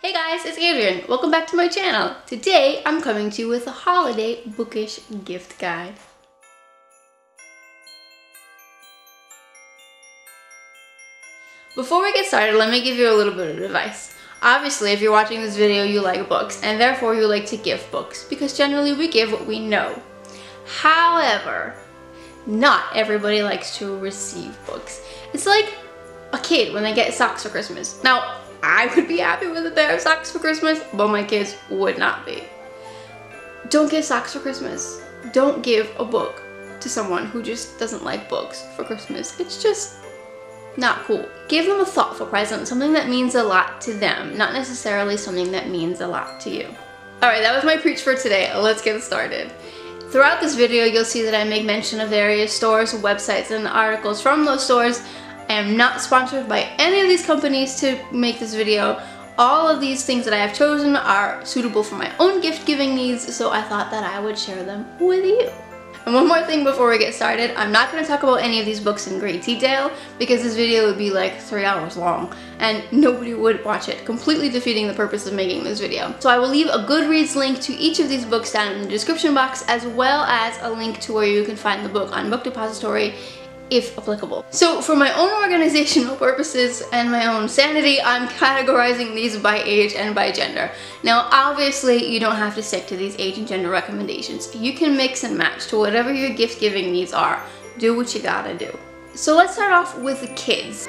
Hey guys, it's Adrian. Welcome back to my channel. Today I'm coming to you with a holiday bookish gift guide. Before we get started, let me give you a little bit of advice. Obviously, if you're watching this video, you like books, and therefore you like to give books, because generally we give what we know. However, not everybody likes to receive books. It's like a kid when they get socks for Christmas. Now, I would be happy with a pair of socks for Christmas, but my kids would not be. Don't give socks for Christmas. Don't give a book to someone who just doesn't like books for Christmas. It's just not cool. Give them a thoughtful present, something that means a lot to them, not necessarily something that means a lot to you. Alright, that was my preach for today. Let's get started. Throughout this video, you'll see that I make mention of various stores, websites, and articles from those stores. I am not sponsored by any of these companies to make this video. All of these things that I have chosen are suitable for my own gift giving needs, so I thought that I would share them with you. And one more thing before we get started, I'm not going to talk about any of these books in great detail because this video would be like 3 hours long and nobody would watch it, completely defeating the purpose of making this video. So I will leave a Goodreads link to each of these books down in the description box, as well as a link to where you can find the book on Book Depository if applicable. So for my own organizational purposes and my own sanity, I'm categorizing these by age and by gender. Now obviously you don't have to stick to these age and gender recommendations. You can mix and match to whatever your gift giving needs are. Do what you gotta do. So let's start off with the kids.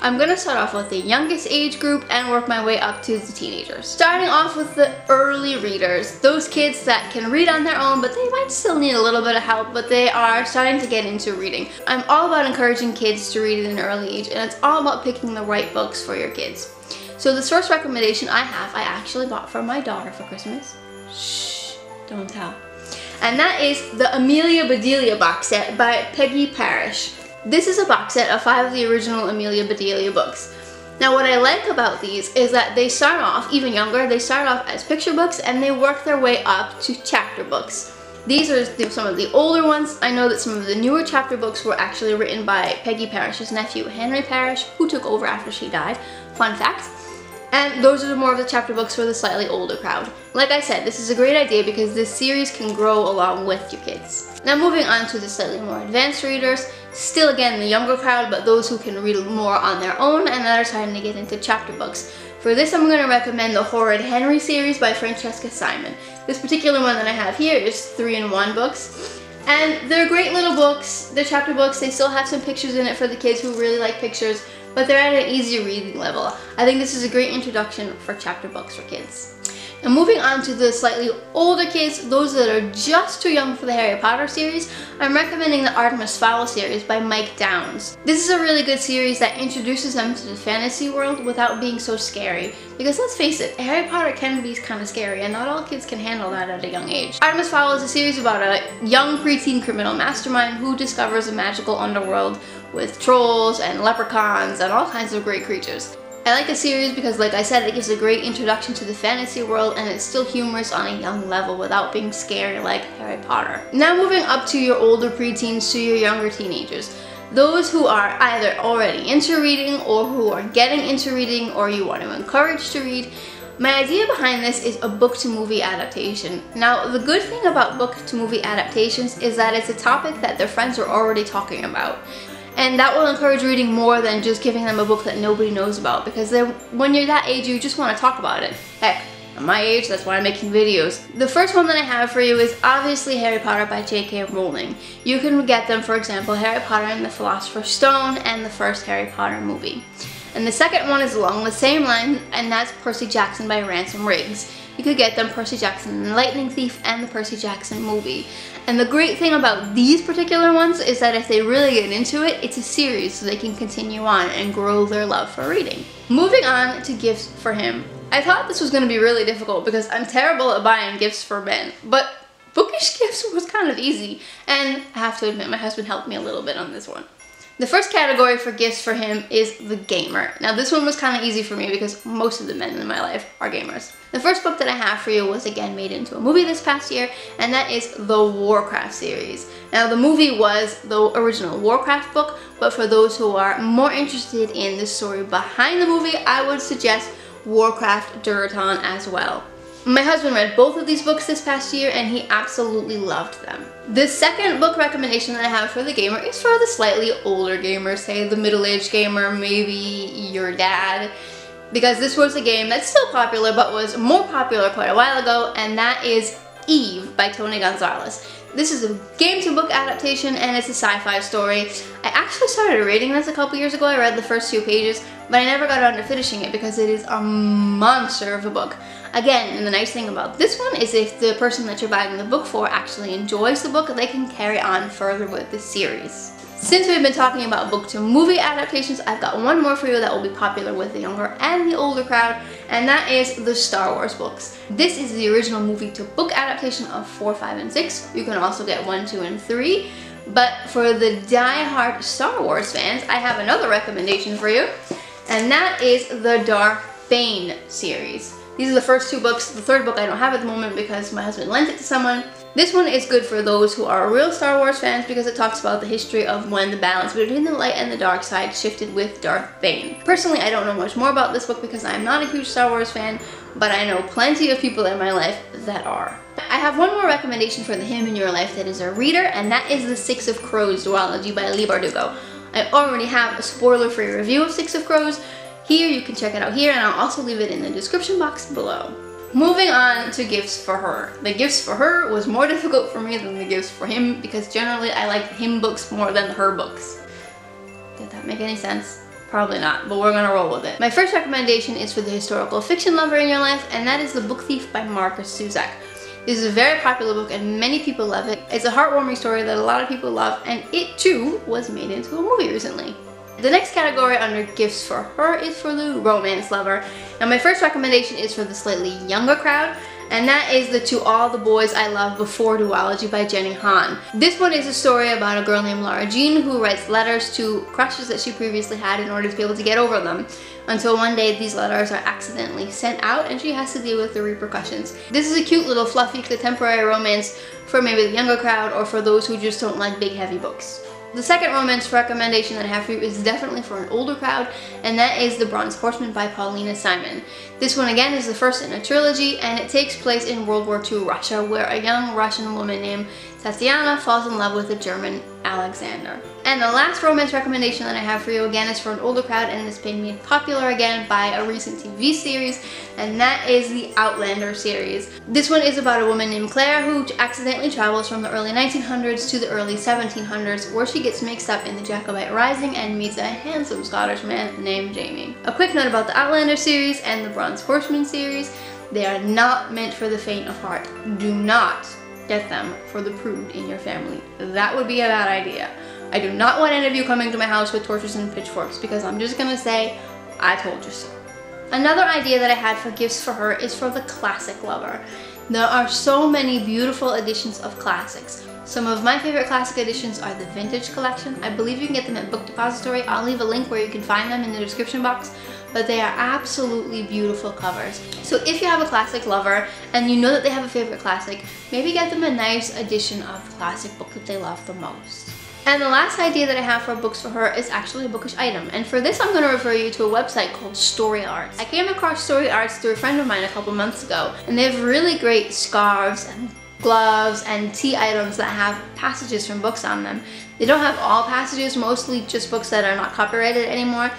I'm gonna start off with the youngest age group and work my way up to the teenagers. Starting off with the early readers, those kids that can read on their own, but they might still need a little bit of help, but they are starting to get into reading. I'm all about encouraging kids to read at an early age, and it's all about picking the right books for your kids. So this first recommendation I actually bought for my daughter for Christmas. Shh, don't tell. And that is the Amelia Bedelia box set by Peggy Parish. This is a box set of 5 of the original Amelia Bedelia books. Now what I like about these is that they start off, even younger, they start off as picture books and they work their way up to chapter books. These are some of the older ones. I know that some of the newer chapter books were actually written by Peggy Parish's nephew, Henry Parish, who took over after she died. Fun fact. And those are more of the chapter books for the slightly older crowd. Like I said, this is a great idea because this series can grow along with your kids. Now moving on to the slightly more advanced readers, still again the younger crowd, but those who can read more on their own and that are starting to get into chapter books. For this I'm going to recommend the Horrid Henry series by Francesca Simon. This particular one that I have here is 3-in-1 books. And they're great little books, they're chapter books, they still have some pictures in it for the kids who really like pictures, but they're at an easy reading level. I think this is a great introduction for chapter books for kids. And moving on to the slightly older kids, those that are just too young for the Harry Potter series, I'm recommending the Artemis Fowl series by Mike Downs. This is a really good series that introduces them to the fantasy world without being so scary. Because let's face it, Harry Potter can be kind of scary and not all kids can handle that at a young age. Artemis Fowl is a series about a young preteen criminal mastermind who discovers a magical underworld with trolls and leprechauns and all kinds of great creatures. I like the series because, like I said, it gives a great introduction to the fantasy world and it's still humorous on a young level without being scary like Harry Potter. Now moving up to your older preteens to your younger teenagers. Those who are either already into reading or who are getting into reading or you want to encourage to read. My idea behind this is a book-to-movie adaptation. Now, the good thing about book-to-movie adaptations is that it's a topic that their friends are already talking about. And that will encourage reading more than just giving them a book that nobody knows about, because when you're that age, you just want to talk about it. Heck, at my age, that's why I'm making videos. The first one that I have for you is obviously Harry Potter by J.K. Rowling. You can get them, for example, Harry Potter and the Philosopher's Stone and the first Harry Potter movie. And the second one is along the same line, and that's Percy Jackson by Ransom Riggs. You could get them Percy Jackson and the Lightning Thief and the Percy Jackson movie. And the great thing about these particular ones is that if they really get into it, it's a series so they can continue on and grow their love for reading. Moving on to gifts for him. I thought this was going to be really difficult because I'm terrible at buying gifts for men, but bookish gifts was kind of easy. And I have to admit, my husband helped me a little bit on this one. The first category for gifts for him is the gamer. Now this one was kind of easy for me because most of the men in my life are gamers. The first book that I have for you was again made into a movie this past year, and that is the Warcraft series. Now the movie was the original Warcraft book, but for those who are more interested in the story behind the movie, I would suggest Warcraft Durotan as well. My husband read both of these books this past year and he absolutely loved them. The second book recommendation that I have for the gamer is for the slightly older gamer, say the middle-aged gamer, maybe your dad, because this was a game that's still popular but was more popular quite a while ago, and that is Eve by Tony Gonzalez. This is a game-to-book adaptation and it's a sci-fi story. I actually started reading this a couple years ago. I read the first 2 pages, but I never got around to finishing it because it is a monster of a book. Again, and the nice thing about this one is if the person that you're buying the book for actually enjoys the book, they can carry on further with the series. Since we've been talking about book-to-movie adaptations, I've got one more for you that will be popular with the younger and the older crowd, and that is the Star Wars books. This is the original movie-to-book adaptation of 4, 5, and 6. You can also get 1, 2, and 3. But for the die-hard Star Wars fans, I have another recommendation for you, and that is the Darth Bane series. These are the first 2 books. The third book I don't have at the moment because my husband lent it to someone. This one is good for those who are real Star Wars fans because it talks about the history of when the balance between the light and the dark side shifted with Darth Bane. Personally, I don't know much more about this book because I'm not a huge Star Wars fan, but I know plenty of people in my life that are. I have one more recommendation for the him in your life that is a reader, and that is the Six of Crows duology by Leigh Bardugo. I already have a spoiler-free review of Six of Crows. Here, you can check it out here, and I'll also leave it in the description box below. Moving on to gifts for her. The gifts for her was more difficult for me than the gifts for him because generally I like him books more than her books. Did that make any sense? Probably not, but we're gonna roll with it. My first recommendation is for the historical fiction lover in your life, and that is The Book Thief by Marcus Zusak. This is a very popular book and many people love it. It's a heartwarming story that a lot of people love, and it too was made into a movie recently. The next category under gifts for her is for the romance lover. Now my first recommendation is for the slightly younger crowd, and that is the To All the Boys I Loved Before duology by Jenny Han. This one is a story about a girl named Laura Jean who writes letters to crushes that she previously had in order to be able to get over them, until one day these letters are accidentally sent out and she has to deal with the repercussions. This is a cute little fluffy contemporary romance for maybe the younger crowd or for those who just don't like big heavy books. The second romance recommendation that I have for you is definitely for an older crowd, and that is The Bronze Horseman by Paulina Simon. This one again is the first in a trilogy, and it takes place in World War II Russia, where a young Russian woman named Tatiana falls in love with a German Alexander. And the last romance recommendation that I have for you again is for an older crowd, and it's been made popular again by a recent TV series, and that is the Outlander series. This one is about a woman named Claire who accidentally travels from the early 1900s to the early 1700s, where she gets mixed up in the Jacobite Rising and meets a handsome Scottish man named Jamie. A quick note about the Outlander series and the Bronze Horseman series: they are not meant for the faint of heart. Do not get them for the prude in your family. That would be a bad idea. I do not want any of you coming to my house with torches and pitchforks because I'm just gonna say, I told you so. Another idea that I had for gifts for her is for the classic lover. There are so many beautiful editions of classics. Some of my favorite classic editions are the vintage collection. I believe you can get them at Book Depository. I'll leave a link where you can find them in the description box, but they are absolutely beautiful covers. So if you have a classic lover and you know that they have a favorite classic, maybe get them a nice edition of the classic book that they love the most. And the last idea that I have for books for her is actually a bookish item. And for this, I'm going to refer you to a website called Story Arts. I came across Story Arts through a friend of mine a couple months ago, and they have really great scarves and gloves and tea items that have passages from books on them. They don't have all passages, mostly just books that are not copyrighted anymore.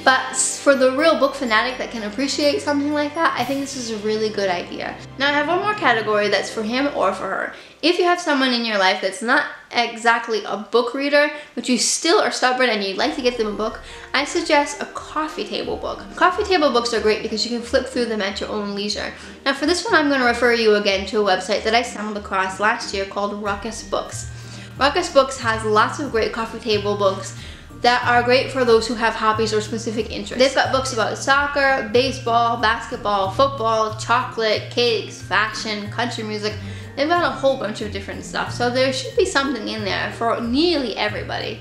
But for the real book fanatic that can appreciate something like that, I think this is a really good idea. Now I have one more category that's for him or for her. If you have someone in your life that's not exactly a book reader, but you still are stubborn and you'd like to get them a book, I suggest a coffee table book. Coffee table books are great because you can flip through them at your own leisure. Now for this one, I'm going to refer you again to a website that I stumbled across last year called Ruckus Books. Ruckus Books has lots of great coffee table books that are great for those who have hobbies or specific interests. They've got books about soccer, baseball, basketball, football, chocolate, cakes, fashion, country music. They've got a whole bunch of different stuff, so there should be something in there for nearly everybody.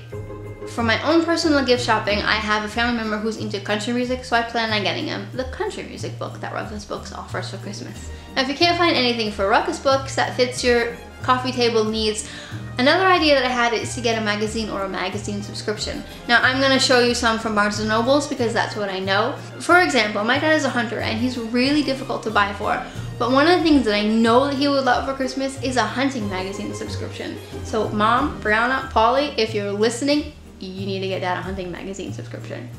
For my own personal gift shopping, I have a family member who's into country music, so I plan on getting him the country music book that Ruckus Books offers for Christmas. Now, if you can't find anything for Ruckus Books that fits your coffee table needs, another idea that I had is to get a magazine or a magazine subscription. Now, I'm going to show you some from Barnes & Nobles because that's what I know. For example, my dad is a hunter and he's really difficult to buy for. But one of the things that I know that he would love for Christmas is a hunting magazine subscription. So Mom, Brianna, Polly, if you're listening, you need to get Dad a hunting magazine subscription.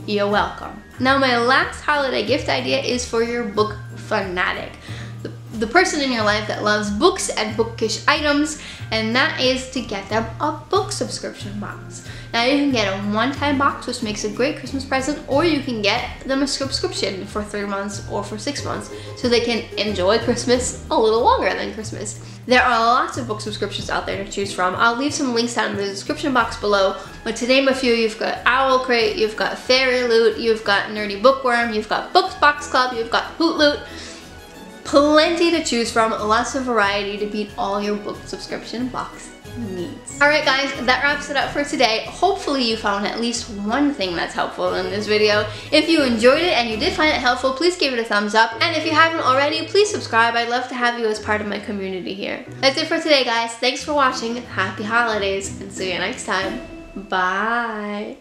You're welcome. Now, my last holiday gift idea is for your book fanatic. The person in your life that loves books and bookish items, and that is to get them a book subscription box. Now, you can get a one-time box, which makes a great Christmas present, or you can get them a subscription for 3 months or for 6 months so they can enjoy Christmas a little longer than Christmas. There are lots of book subscriptions out there to choose from. I'll leave some links down in the description box below, but to name a few, you've got Owl Crate, you've got Fairy Loot, you've got Nerdy Bookworm, you've got Books Box Club, you've got Hoot Loot. Plenty to choose from, lots of variety to meet all your book subscription box needs. Alright guys, that wraps it up for today. Hopefully you found at least one thing that's helpful in this video. If you enjoyed it and you did find it helpful, please give it a thumbs up. And if you haven't already, please subscribe. I'd love to have you as part of my community here. That's it for today guys. Thanks for watching. Happy holidays and see you next time. Bye.